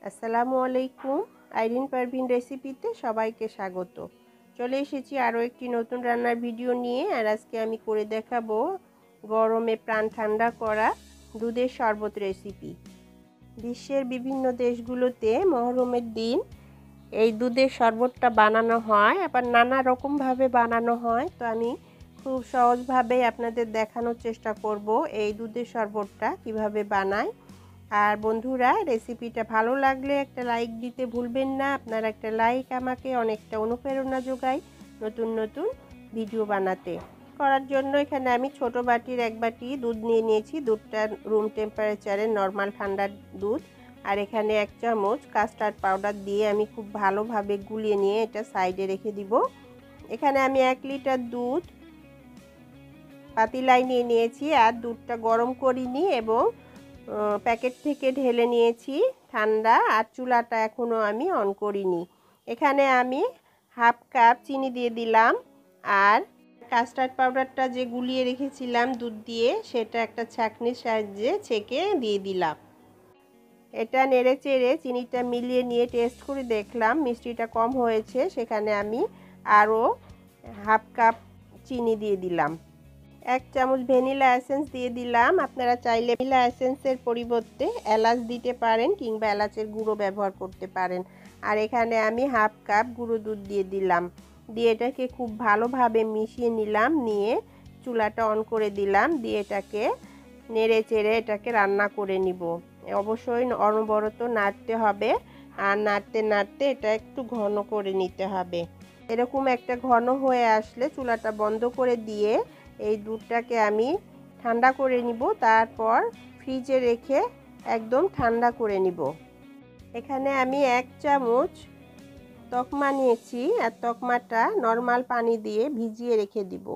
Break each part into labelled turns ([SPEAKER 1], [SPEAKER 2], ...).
[SPEAKER 1] আসসালামু আলাইকুম। আইরিন পারভিন রেসিপিতে সবাইকে স্বাগত। চলে এসেছি আরও একটি নতুন রান্নার ভিডিও নিয়ে। আর আজকে আমি করে দেখাবো গরমে প্রাণ ঠান্ডা করা দুধের শরবত রেসিপি। বিশ্বের বিভিন্ন দেশগুলোতে মহরমের দিন এই দুধের শরবতটা বানানো হয়, আবার নানা রকমভাবে বানানো হয়। তো আমি খুব সহজভাবে আপনাদের দেখানোর চেষ্টা করব এই দুধের শরবতটা কিভাবে বানায়। আর বন্ধুরা, রেসিপিটা ভালো লাগলে একটা লাইক দিতে ভুলবেন না। আপনার একটা লাইক আমাকে অনেকটা অনুপ্রেরণা যোগায় নতুন নতুন ভিডিও বানাতে। করার জন্য এখানে আমি ছোট বাটির এক বাটি দুধ নিয়ে নিয়েছি। দুধটা রুম টেম্পারেচারে নর্মাল ঠান্ডা দুধ। আর এখানে 1 চামচ কাস্টার্ড পাউডার দিয়ে আমি খুব ভালোভাবে গুলিয়ে নিয়ে এটা সাইডে রেখে দিব। এখানে আমি 1 লিটার দুধ পাতিলায় নিয়ে নিয়েছি। আর দুধটা গরম করিনি এবং প্যাকেট থেকে ঢেলে নিয়েছি ঠান্ডা। আর চুলাটা এখনও আমি অন করিনি। এখানে আমি হাফ কাপ চিনি দিয়ে দিলাম। আর কাস্টার্ড পাউডারটা যে গুলিয়ে রেখেছিলাম দুধ দিয়ে, সেটা একটা ছাঁকনির সাহায্যে ছেঁকে দিয়ে দিলাম। এটা নেড়ে চেড়ে চিনিটা মিলিয়ে নিয়ে টেস্ট করে দেখলাম মিষ্টিটা কম হয়েছে। সেখানে আমি আরও হাফ কাপ চিনি দিয়ে দিলাম। 1 চামচ ভ্যানিলা এসেন্স দিয়ে দিলাম। আপনারা চাইলে ভ্যানিলা এসেন্সের পরিবর্তে এলাচ দিতে পারেন কিংবা এলাচের গুঁড়ো ব্যবহার করতে পারেন। আর এখানে আমি হাফ কাপ গুঁড়ো দুধ দিয়ে দিলাম। দিয়ে এটাকে খুব ভালোভাবে মিশিয়ে নিলাম। নিয়ে চুলাটা অন করে দিলাম। দিয়ে এটাকে নেড়ে চেড়ে এটাকে রান্না করে নিব। অবশ্যই অনবরত নাড়তে হবে। আর নাড়তে নাড়তে এটা একটু ঘন করে নিতে হবে। এরকম একটা ঘন হয়ে আসলে চুলাটা বন্ধ করে দিয়ে এই দুধটাকে আমি ঠান্ডা করে নিব। তারপর ফ্রিজে রেখে একদম ঠান্ডা করে নিব। এখানে আমি 1 চামচ তকমা নিয়েছি। আর তকমাটা নর্মাল পানি দিয়ে ভিজিয়ে রেখে দিব।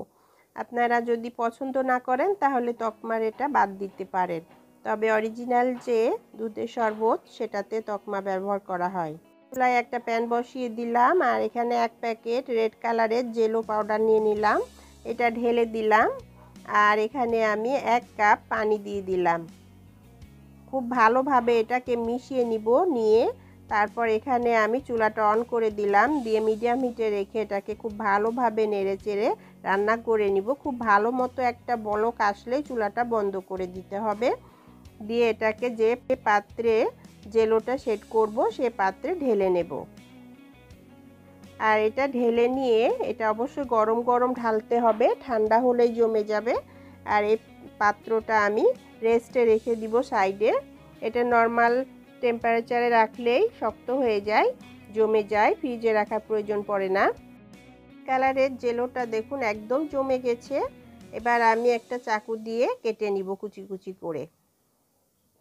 [SPEAKER 1] আপনারা যদি পছন্দ না করেন তাহলে তকমার এটা বাদ দিতে পারেন। তবে অরিজিনাল যে দুধের শরবত সেটাতে তকমা ব্যবহার করা হয়। চুলায় একটা প্যান বসিয়ে দিলাম। আর এখানে 1 প্যাকেট রেড কালারের জেলো পাউডার নিয়ে নিলাম। এটা ঢেলে দিলাম। আর এখানে আমি 1 কাপ পানি দিয়ে দিলাম। খুব ভালোভাবে এটাকে মিশিয়ে নিব। নিয়ে তারপর এখানে আমি চুলাটা অন করে দিলাম। দিয়ে মিডিয়াম হিটে রেখে এটাকে খুব ভালোভাবে নেড়ে চেড়ে রান্না করে নিব। খুব ভালো মতো একটা বলক আসলেই চুলাটা বন্ধ করে দিতে হবে। দিয়ে এটাকে যে পাত্রে জেলোটা সেট করব সে পাত্রে ঢেলে নেব। আর এটা ঢেলে নিয়ে এটা অবশ্যই গরম গরম ঢালতে হবে, ঠান্ডা হলেই জমে যাবে। আর এই পাত্রটা আমি রেস্টে রেখে দিব সাইডে। এটা নর্মাল টেম্পারেচারে রাখলেই শক্ত হয়ে যায়, জমে যায়, ফ্রিজে রাখার প্রয়োজন পড়ে না। কালারের জেলোটা দেখুন একদম জমে গেছে। এবার আমি একটা চাকু দিয়ে কেটে নিব কুচি কুচি করে।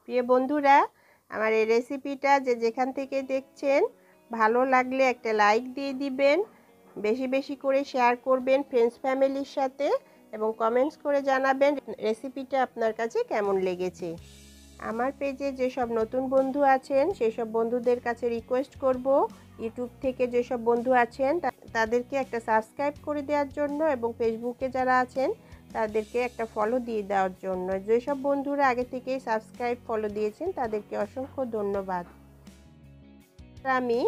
[SPEAKER 1] প্রিয় বন্ধুরা, আমার এই রেসিপিটা যে যেখান থেকে দেখছেন ভালো লাগলে একটা লাইক দিয়ে দিবেন, বেশি বেশি করে শেয়ার করবেন ফ্রেন্ডস ফ্যামিলির সাথে, এবং কমেন্টস করে জানাবেন রেসিপিটা আপনার কাছে কেমন লেগেছে। আমার পেজে যেসব নতুন বন্ধু আছেন সেসব বন্ধুদের কাছে রিকোয়েস্ট করব, ইউটিউব থেকে যেসব বন্ধু আছেন তাদেরকে একটা সাবস্ক্রাইব করে দেওয়ার জন্য, এবং ফেসবুকে যারা আছেন তাদেরকে একটা ফলো দিয়ে দেওয়ার জন্য। যেসব বন্ধুরা আগে থেকেই সাবস্ক্রাইব ফলো দিয়েছেন তাদেরকে অসংখ্য ধন্যবাদ। আমি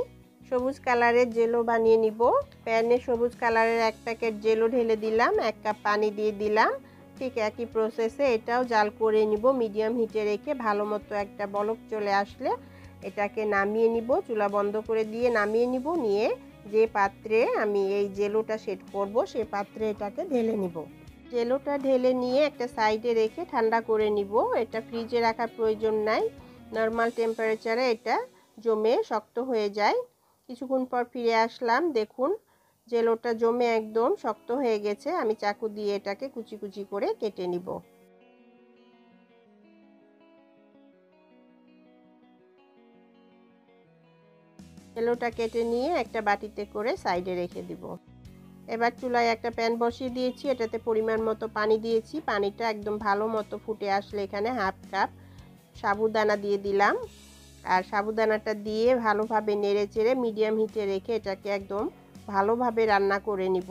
[SPEAKER 1] সবুজ কালারের জেলো বানিয়ে নিব। প্যানে সবুজ কালারের 1 প্যাকেট জেলো ঢেলে দিলাম। 1 কাপ পানি দিয়ে দিলাম। ঠিক একই প্রসেসে এটাও জাল করে নিব মিডিয়াম হিটে রেখে। ভালো মতো একটা বলক চলে আসলে এটাকে নামিয়ে নিব। চুলা বন্ধ করে দিয়ে নামিয়ে নিব। নিয়ে যে পাত্রে আমি এই জেলোটা সেট করব সেই পাত্রে এটাকে ঢেলে নিব। জেলোটা ঢেলে নিয়ে একটা সাইডে রেখে ঠান্ডা করে নিব। এটা ফ্রিজে রাখার প্রয়োজন নাই, নর্মাল টেম্পারেচারে এটা জমে শক্ত হয়ে যায়। কিছুক্ষণ পর ফিরে আসলাম। দেখুন জেলোটা জমে একদম শক্ত হয়ে গেছে। আমি চাকু দিয়ে এটাকে কুচি কুচি করে কেটে নিব। জেলোটা কেটে নিয়ে একটা বাটিতে করে সাইডে রেখে দিব। এবার চুলায় একটা প্যান বসিয়ে দিয়েছি। এটাতে পরিমাণ মতো পানি দিয়েছি। পানিটা একদম ভালো মতো ফুটে আসলে এখানে হাফ কাপ সাবুদানা দিয়ে দিলাম। আর সাবুদানাটা দিয়ে ভালোভাবে নেড়ে চেড়ে মিডিয়াম হিটে রেখে এটাকে একদম ভালোভাবে রান্না করে নিব।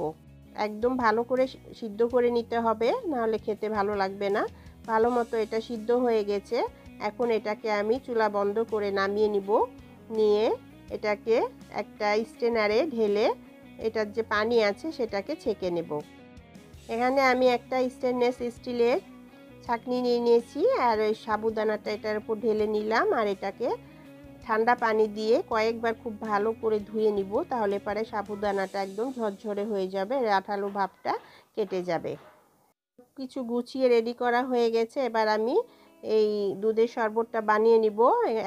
[SPEAKER 1] একদম ভালো করে সিদ্ধ করে নিতে হবে, নাহলে খেতে ভালো লাগবে না। ভালো মতো এটা সিদ্ধ হয়ে গেছে। এখন এটাকে আমি চুলা বন্ধ করে নামিয়ে নিব। নিয়ে এটাকে একটা স্ট্রেনারে ঢেলে এটার যে পানি আছে সেটাকে ছেঁকে নেব। এখানে আমি একটা স্টেনলেস স্টিলের ছাঁকনি নিয়ে নিয়েছি আর ওই সাবুদানাটা এটার উপর ঢেলে নিলাম আর এটাকে ঠান্ডা পানি দিয়ে কয়েকবার খুব ভালো করে ধুয়ে নিব, তাহলে পরে সাবুদানাটা একদম ঝরঝরে হয়ে যাবে, আঠালো ভাবটা কেটে যাবে। কিছু গুছিয়ে রেডি করা হয়ে গেছে। এবার আমি এই দুধের শরবতটা বানিয়ে নিব।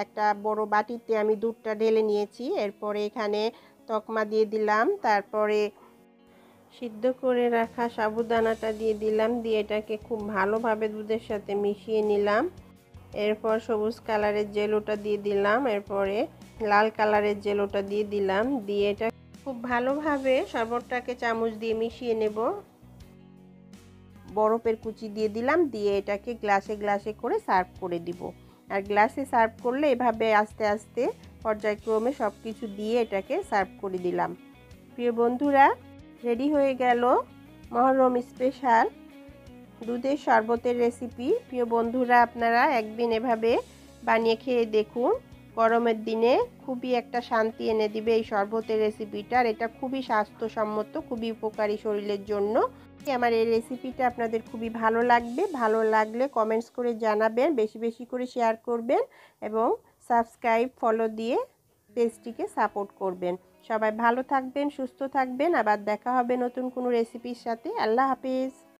[SPEAKER 1] একটা বড় বাটিতে আমি দুধটা ঢেলে নিয়েছি, এরপরে এখানে তকমা দিয়ে দিলাম, তারপরে সিদ্ধ করে রাখা সাবুদানাটা দিয়ে দিলাম, দিয়ে এটাকে খুব ভালোভাবে দুধের সাথে মিশিয়ে নিলাম। এরপর সবুজ কালারের জেলোটা দিয়ে দিলাম, এরপরে লাল কালারের জেলোটা দিয়ে দিলাম, দিয়ে এটা খুব ভালোভাবে শরবতটাকে চামচ দিয়ে মিশিয়ে নেব। বরফের কুচি দিয়ে দিলাম, দিয়ে এটাকে গ্লাসে গ্লাসে করে সার্ভ করে দিব। আর গ্লাসে সার্ভ করলে এভাবে আস্তে আস্তে পর্যায়ক্রমে সব কিছু দিয়ে এটাকে সার্ভ করে দিলাম। প্রিয় বন্ধুরা, রেডি হয়ে গেল মহরম স্পেশাল দুধের শরবতের রেসিপি। প্রিয় বন্ধুরা, আপনারা একদিন এভাবে বানিয়ে খেয়ে দেখুন। গরমের দিনে খুবই একটা শান্তি এনে দিবে এই শরবতের রেসিপিটা, আর এটা খুবই স্বাস্থ্যসম্মত, খুবই উপকারী শরীরের জন্য। আমার এই রেসিপিটা আপনাদের খুবই ভালো লাগবে। ভালো লাগলে কমেন্টস করে জানাবেন, বেশি বেশি করে শেয়ার করবেন এবং সাবস্ক্রাইব ফলো দিয়ে পেজটিকে সাপোর্ট করবেন। সবাই ভালো থাকবেন, সুস্থ থাকবেন। আবার দেখা হবে নতুন কোনো রেসিপির সাথে। আল্লাহ হাফেজ।